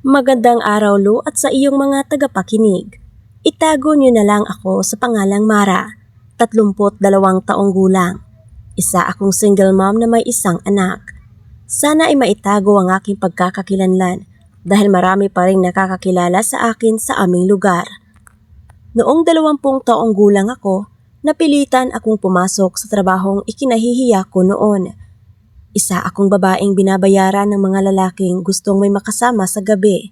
Magandang araw Lu at sa iyong mga tagapakinig. Itago niyo na lang ako sa pangalang Mara, 32 taong gulang. Isa akong single mom na may isang anak. Sana ay maitago ang aking pagkakakilanlan dahil marami pa rin nakakakilala sa akin sa aming lugar. Noong 20 taong gulang ako, napilitan akong pumasok sa trabahong ikinahihiya ko noon. Isa akong babaeng binabayaran ng mga lalaking gustong may makasama sa gabi.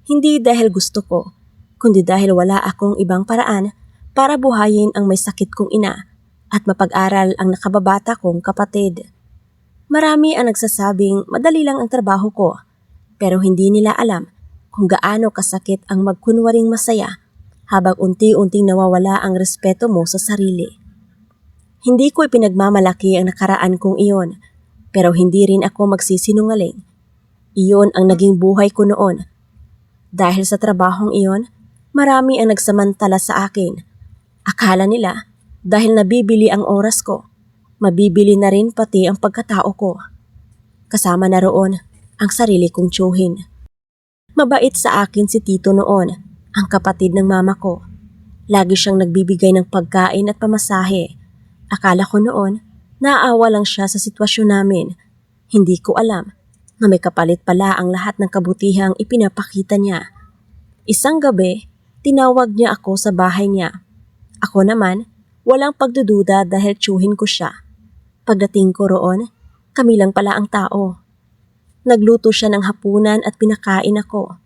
Hindi dahil gusto ko, kundi dahil wala akong ibang paraan para buhayin ang may sakit kong ina at mapag-aral ang nakababata kong kapatid. Marami ang nagsasabing madali lang ang trabaho ko, pero hindi nila alam kung gaano kasakit ang magkunwaring masaya habang unti-unting nawawala ang respeto mo sa sarili. Hindi ko ipinagmamalaki ang nakaraan kong iyon, pero hindi rin ako magsisinungaling. Iyon ang naging buhay ko noon. Dahil sa trabahong iyon, marami ang nagsamantala sa akin. Akala nila, dahil nabibili ang oras ko, mabibili na rin pati ang pagkatao ko. Kasama na roon ang sarili kong tiyuhin. Mabait sa akin si Tito noon, ang kapatid ng mama ko. Lagi siyang nagbibigay ng pagkain at pamasahe. Akala ko noon, naaawa lang siya sa sitwasyon namin. Hindi ko alam na may kapalit pala ang lahat ng kabutihang ipinapakita niya. Isang gabi, tinawag niya ako sa bahay niya. Ako naman, walang pagdududa dahil tiyuhin ko siya. Pagdating ko roon, kami lang pala ang tao. Nagluto siya ng hapunan at pinakain ako.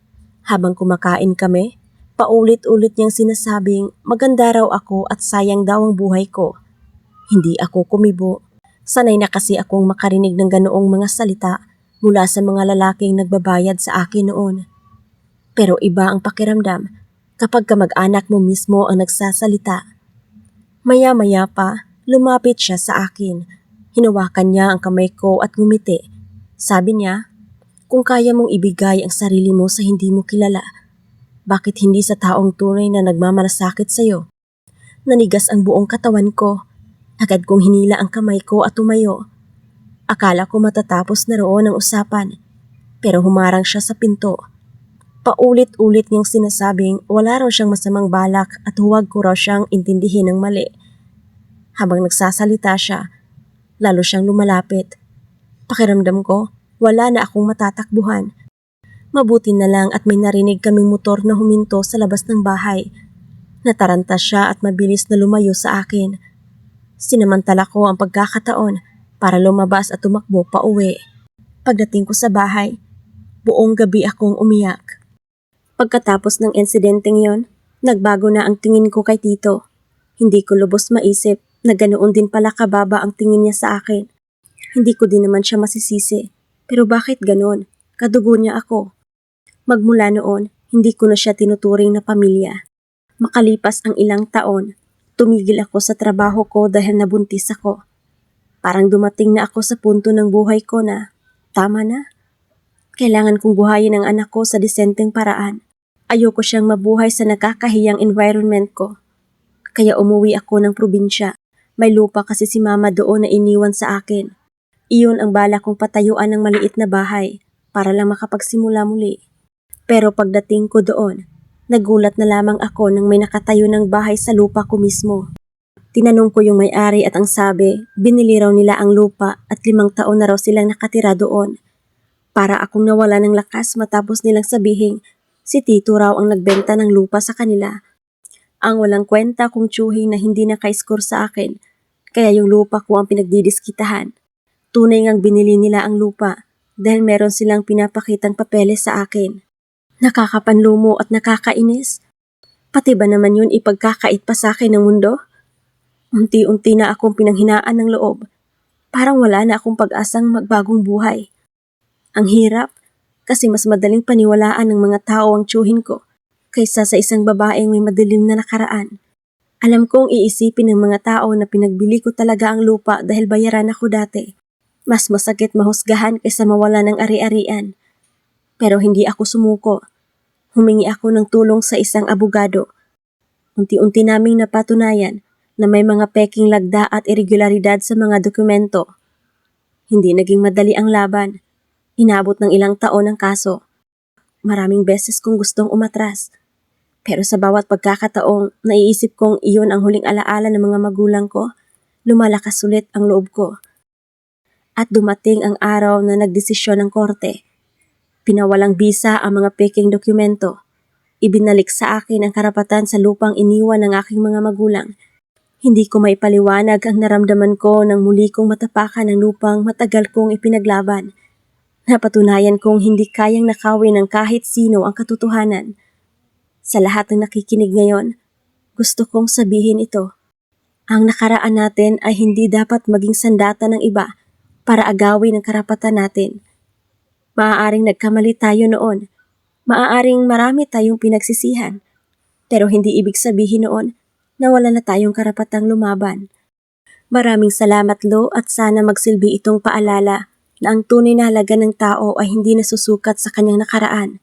Habang kumakain kami, paulit-ulit niyang sinasabing maganda raw ako at sayang daw ang buhay ko. Hindi ako kumibo. Sanay na kasi akong makarinig ng ganoong mga salita mula sa mga lalaking nagbabayad sa akin noon. Pero iba ang pakiramdam kapag kamag-anak mo mismo ang nagsasalita. Maya-maya pa, lumapit siya sa akin. Hinawakan niya ang kamay ko at ngumiti. Sabi niya, kung kaya mong ibigay ang sarili mo sa hindi mo kilala, bakit hindi sa taong tunay na nagmamalasakit sa'yo? Nanigas ang buong katawan ko. Agad kong hinila ang kamay ko at tumayo. Akala ko matatapos na roon ang usapan, pero humarang siya sa pinto. Paulit-ulit niyang sinasabing wala raw siyang masamang balak at huwag ko raw siyang intindihin ng mali. Habang nagsasalita siya, lalo siyang lumalapit. Pakiramdam ko, wala na akong matatakbuhan. Mabuti na lang at may narinig kaming motor na huminto sa labas ng bahay. Nataranta siya at mabilis na lumayo sa akin. Sinamantala ko ang pagkakataon para lumabas at tumakbo pa uwi. Pagdating ko sa bahay, buong gabi akong umiyak. Pagkatapos ng insidenteng yon, nagbago na ang tingin ko kay Tito. Hindi ko lubos maisip na ganoon din pala kababa ang tingin niya sa akin. Hindi ko din naman siya masisisi. Pero bakit ganon? Kadugo niya ako. Magmula noon, hindi ko na siya tinuturing na pamilya. Makalipas ang ilang taon, tumigil ako sa trabaho ko dahil nabuntis ako. Parang dumating na ako sa punto ng buhay ko na, tama na. Kailangan kong buhayin ang anak ko sa disenteng paraan. Ayoko siyang mabuhay sa nakakahiyang environment ko. Kaya umuwi ako ng probinsya. May lupa kasi si mama doon na iniwan sa akin. Iyon ang bala kong patayuan ng maliit na bahay para lang makapagsimula muli. Pero pagdating ko doon, nagulat na lamang ako nang may nakatayo ng bahay sa lupa ko mismo. Tinanong ko yung may-ari at ang sabi, binili raw nila ang lupa at 5 taon na raw silang nakatira doon. Para akong nawala ng lakas matapos nilang sabihin, si Tito raw ang nagbenta ng lupa sa kanila. Ang walang kwenta kong tiyuhin na hindi naka-score sa akin, kaya yung lupa ko ang pinagdidiskitahan. Tunay ngang binili nila ang lupa dahil meron silang pinapakitang papeles sa akin. Nakakapanlumo at nakakainis. Pati ba naman yun ipagkakait pa sa akin ng mundo? Unti-unti na akong pinanghinaan ng loob. Parang wala na akong pag-asang magbagong buhay. Ang hirap kasi mas madaling paniwalaan ng mga tao ang tiyuhin ko kaysa sa isang babaeng may madilim na nakaraan. Alam kong iisipin ng mga tao na pinagbili ko talaga ang lupa dahil bayaran ako dati. Mas masakit mahusgahan kaysa mawala ng ari-arian. Pero hindi ako sumuko. Humingi ako ng tulong sa isang abogado. Unti-unti naming napatunayan na may mga peking lagda at irregularidad sa mga dokumento. Hindi naging madali ang laban. Inabot ng ilang taon ang kaso. Maraming beses kong gustong umatras. Pero sa bawat pagkakataong naiisip kong iyon ang huling alaala ng mga magulang ko, lumalakas ulit ang loob ko. At dumating ang araw na nagdesisyon ng korte. Pinawalang bisa ang mga peking dokumento. Ibinalik sa akin ang karapatan sa lupang iniwan ng aking mga magulang. Hindi ko maipaliwanag ang naramdaman ko nang muli kong matapakan ang lupang matagal kong ipinaglaban. Napatunayan kong hindi kayang nakawin ng kahit sino ang katotohanan. Sa lahat ng nakikinig ngayon, gusto kong sabihin ito. Ang nakaraan natin ay hindi dapat maging sandata ng iba para agawin ang karapatan natin. Maaaring nagkamali tayo noon. Maaaring marami tayong pinagsisihan. Pero hindi ibig sabihin noon na wala na tayong karapatang lumaban. Maraming salamat, Lo, at sana magsilbi itong paalala na ang tunay na halaga ng tao ay hindi nasusukat sa kanyang nakaraan,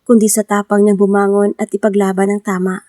kundi sa tapang niyang bumangon at ipaglaban ang tama.